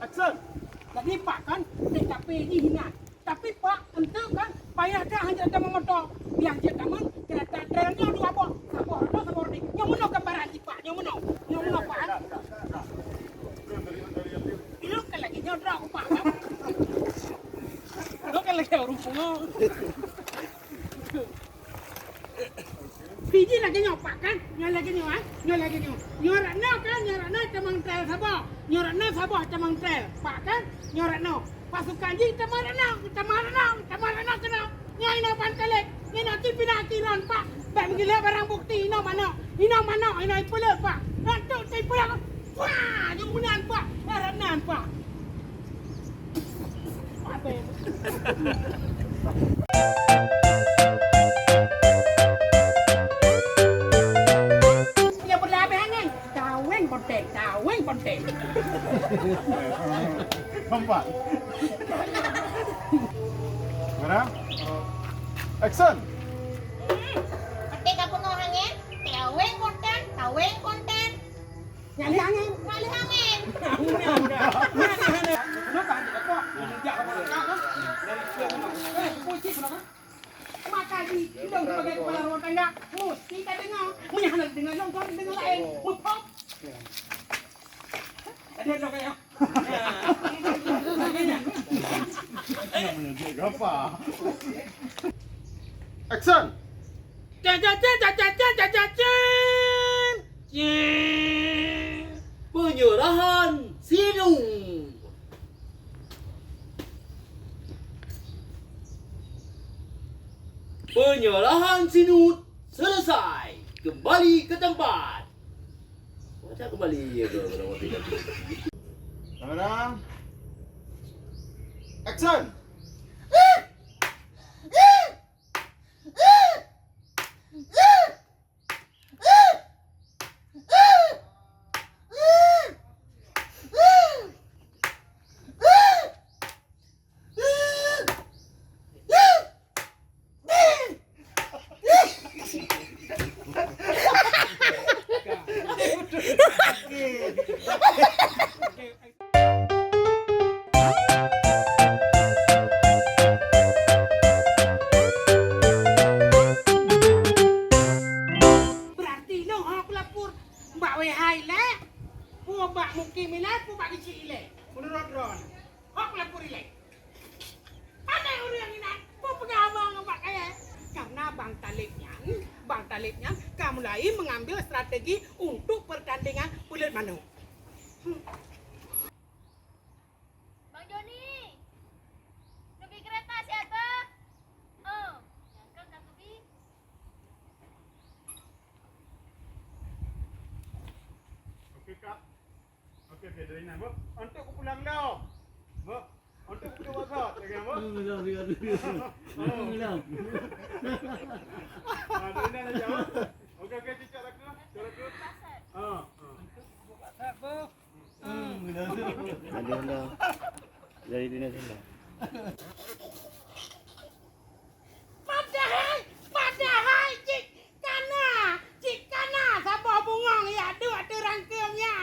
Action. Jadi Pak kan TKP ini hina. Tapi Pak tentu kan payah dah hanya ada motor. Yang dia taman kereta trailnya dua apa? Sabor ni. Yang mana gambaran si Pak? Yang mana Pak? Lu kan lagi nyodrak Pak. Lu kan lagi orang pungo. Biji lagi nyopak kan? Nyorak no camang trail Sabah. Nyorak no Sabah camang trail. Pak kan? Nyorak no. Pasukan ji tamara no kena. Nyai no pantelek. Nyai no tipinakiran Pak. Bak menggila barang bukti ino mana? Ino ipulak Pak. Nantuk tipulak. Wah, yung munan Pak. Haranan Pak. Apa ya? Taweng konten. Keempat. Kamera. Action. Ketika penuh angin, taweng konten. Nyali angin. Maka di hidung sebagai kepala rumah tangga, mesti kita dengar. Menyahanat dengan nonton dengan lain. Mupok. Ada dong kayak. Apa? Action. Penyerahan Sinut. Penyerahan Sinut selesai. Kembali ke tempat. Macam kembali ya ke orang tidak. Kamera. Action. Berarti lo aku lapor mbak wehai le. Pu mbak mungkin milat, pu mbak kecil le. Menurut Ron. Aku lapor le. Ada orang ini, pu pegawai mbak kaya. Karena Bang Talibnya mulai mengambil strategi untuk pertandingan bulat manu. Bang Joni, kebi kereta siapa? Oh, nyangkut dah kebi. Okey Kak. Okey dari mana, Bu? Untuk aku pulang dah. Bu, untuk aku wasat lagi, Bu. Dari mana aja, Bu? Okey, cicak aku. Ada. Dari dunia sini. Padahal cik kana sabah bungong ya dua rangkemnya.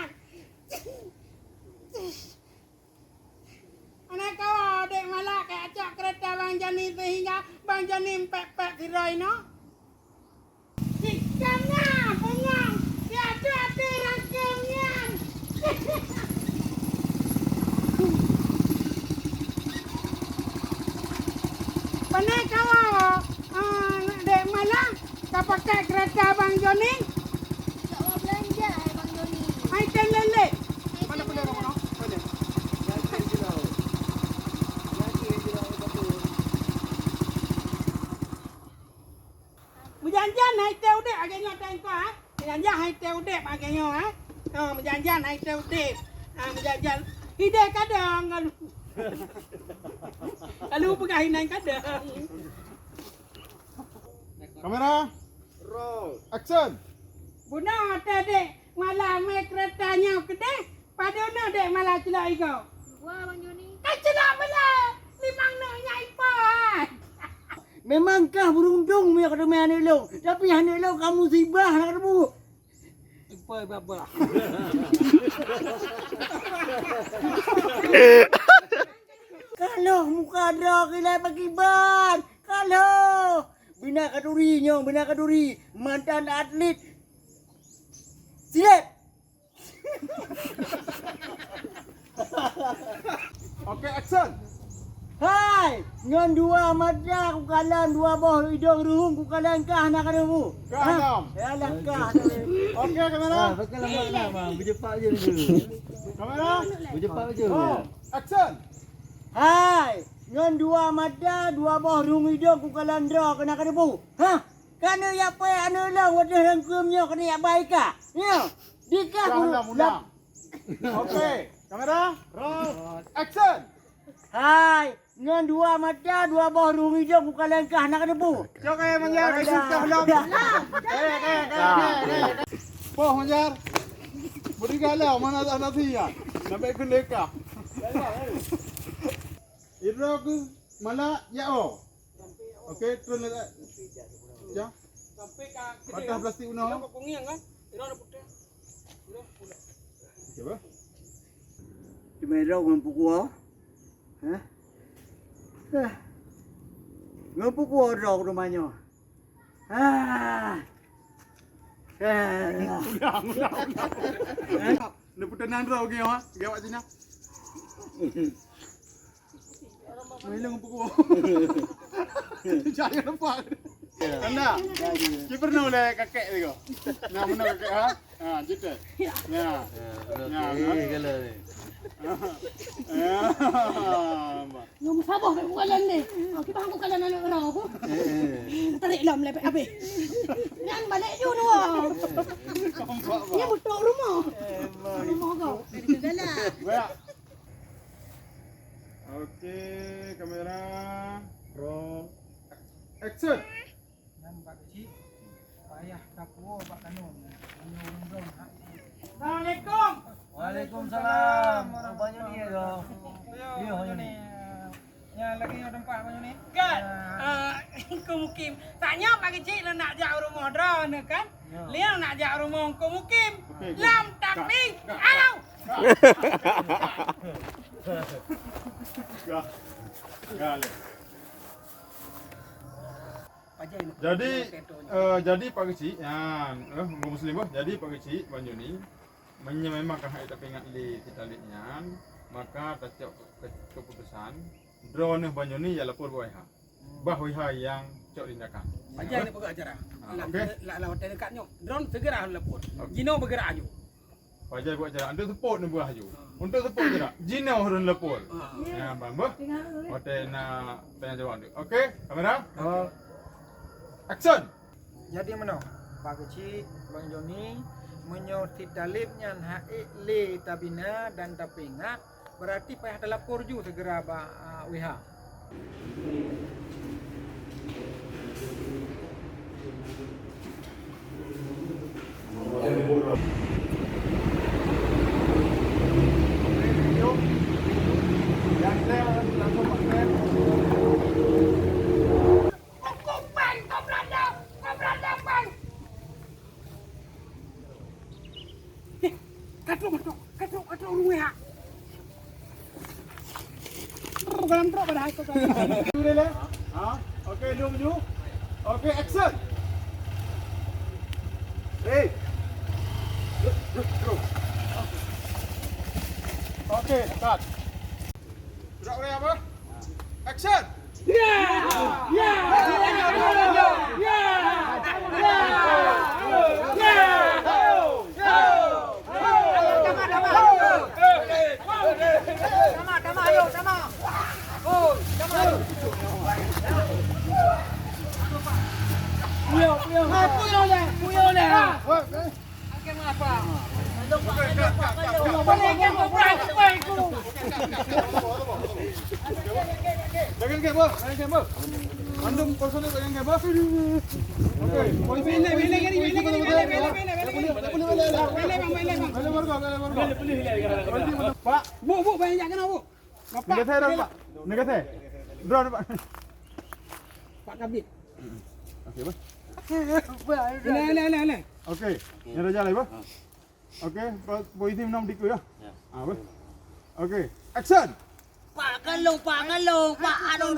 Anak kau dek malah kayak acak kereta Bang Jani sehingga Bang Jani pek tirai no. Cik kana bungong ya dua rangkemnya. Pakai kau, dek malah kau pakai kereta Bang Joni, Tak mau belanja Bang Joni. ikan lele. Mana boleh orang mana? Mana? Berjanjian hai teu dek agaknya tengko ah. Berjanjian hai teu dek agaknya ah. Berjanjian hai teu dek. Berjanjian ide kadang kalau pegahin naik kadang. Kamera. Roll. Action. Buna tadi malah me keretanya gede, padahal dek malah celak iko. Wah Bang Joni. Celak malah limang nak nyai pan. Memangkah beruntung punya kata main anak lo. Tapi anak lo kamu sibah nak ketemu. Apa bapa. Kalau muka draw kila bagi ban. Kalau bina kaduri mantan atlet. Silat. Okey, action. Hai, ngan dua mata ku kalan dua boh hidung ruhung ku kalan kah nak kadamu. Kah dam. Ya lah kah. Okey, kamera. Bakal lama bang. Berjepak je dulu. Kamera. Berjepak je. Oh, action. Hai, ngan dua mata dua boh ruhung hidung ku kalan draw kena kadamu. Ha? Kana ya apa anu lah wadah rangkumnya kena ya baik ah. Ya. Dikah ku. Mudah. Okey, kamera. Roll. Action. Hai, ngan dua mata dua boh ruhung hidung ku kalan kah nak kadamu. Cok ay manjar kay sudah lam. Poh manjar. Budi galau mana anak dia. Nabai kun leka. Irok mala yao. Okey, turun le. Ja. Sampai ka Patah plastik uno. Kau kungiang kan? Ira ada putih. Okey ba? Dimerau ngan pukul. Ha? Ngan pukul draw rumahnya. Ah. Ni putanan raw okey ha. Gawat sini. Melang pukul. Jangan nampak. Anda. Kiper no le kakek tu. Nah, mana kakek ha? Ha, gitu. Ya. Okey, kalau ni. Yung sabah kay kalan ni. Kita hangko kalan anak orang aku. Tarik lam lepek habis. Nan balik you nu. Dia butuh rumah. Rumah kau. Di dalam. Baik. Okey, kamera. Roll. Action. Nampak kecil. Payah kapur pak kanun. Assalamualaikum. Waalaikumsalam. Rupanya ni dah. Yo, ni. Ya lagi ada tempat macam ni. Kan? Kau mukim. Tanya pagi cik lah nak jauh rumah draw ni kan? Dia nak jauh rumah kau mukim. Lam tapi alau. Gale. Jadi Pak Kecik yang Muslim bah. Jadi Pak Kecik banyu ni menyemangkan hak kita ingat li kita lihatnya, maka tacok keputusan draw ni banyu ni ialah lapor WH. Bah yang cok tindakan. Ajar ni pegak acara. Okey. La hotel dekatnya. Drone segera lapor. Jino bergerak aju. Pajai buat jalan. Untuk support ni buah haju. Untuk support je tak? Jina orang lapor. Ya, bang bah. Hotel nak tanya jawab tu. Okey, kamera. Action. Jadi mana? Pak Kecik, Bang Joni menyoti talib nyan haik le tabina dan tapinga berarti payah telapor ju segera ba WH. Katrok WH. Dalam truk pada aku. Sudah le? Ha? Okey, lu maju. Okey, action. Hey. Okey, start. Gerak boleh apa? Action. Pegang kabel, pegang kabel. Andung personil pegang kabel. Okey, polisi Bele Pak, Bu banyak kena bu. negara saya dah Pak. Negara saya. Drone Pak. Pak Kabit. Okey, Pak. Le. Okey, ni dah jalan, Pak. Okey, polisi menang dikut dah. Ha, Pak. Okey, action. Pak kalau Pak. Aduh Pak. Aduh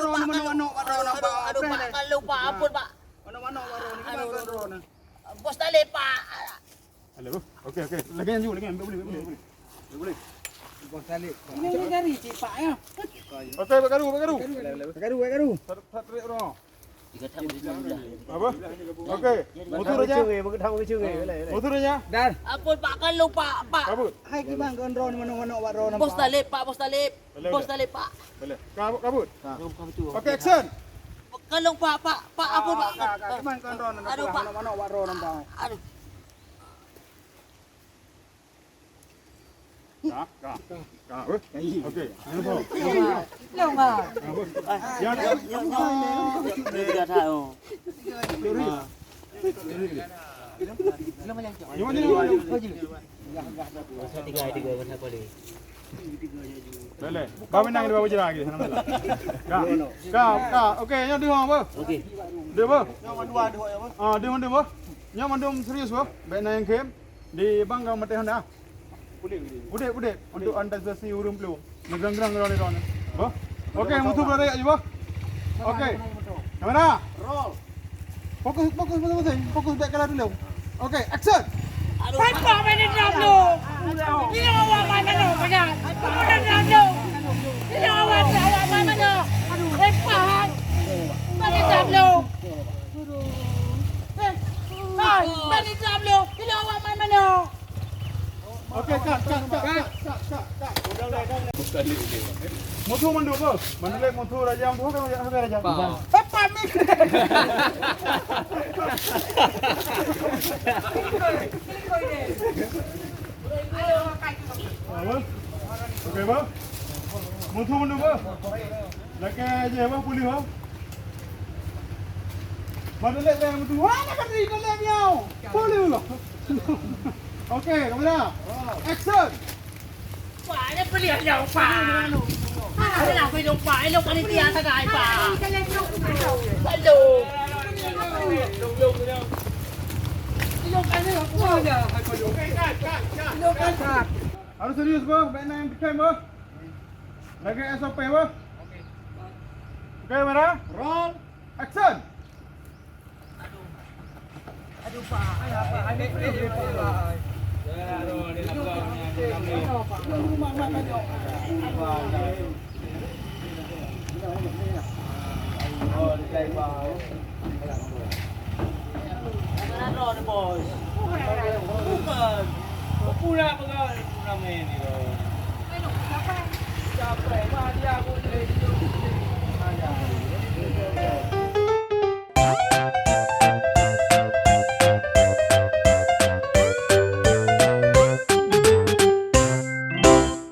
Pak kalau Pak ampun Pak. Mana-mana waro ni kan drone. Bos tali Pak. Halo. Okey. Lagi yang boleh. Ini negari cik Pak ya. Okey, Pak Garu. Garu. Tarik orang. Tiga tahun di dalam. Apa? Okey. Motor aja. Motor aja. Dan Ampun Pak kalau Pak. Kabut. hai ki bang kon drone mana-mana waro nampak. Bos tali Pak. Bos tali Pak. Boleh. Kabut. Okey, action. Kalau Pak ampun Pak. Ki bang kon drone Aduh, Pak. mana-mana waro nampak. Aduh. Kak. Okey. Long ba. Yang Tiga tahun. Tiga kata boleh. boleh. Bawa nang di bawah je lagi sana malah. Kak. Okey, yang dia apa? Okey. Dia apa? Yang dua ya bang. Dia apa? Yang mandum serius apa? Baik nang kem di Bangga Mate Honda. Budik untuk antisipasi urung pelung. Negang-gerang ni ron. Bah. Okey, mutu berada aja bah. Okey. Kamera. Roll. Fokus back kalah dulu. Okey, action. Pai pa mai ni dam lo. Ni awak mai mana banyak. Mana dam lo. Ni awak mai mana. Pai pa. Mana dam lo. Hai, mana dam lo. Ni awak mai mana. Okey, kak. Mutu mandu apa? Mandule mutu raja yang bukan raja. Pai pa mi. Apa? Okey, bah. Mutu mandu apa? Laki je apa pulih apa? Mandule yang mutu. Wah, nak kena mandule miau. Pulih lah. Okey, kamera. Action. Pak ni beli yang Pak. Ada nak pergi lupa, elok panitia sangat Pak. Aduh. Harus serius bah, baik nang cam bah. Lagi SOP bah. Okey, kamera. Roll. Action. Aduh Pak. Mana drone bos? Bukan. Pula main ni.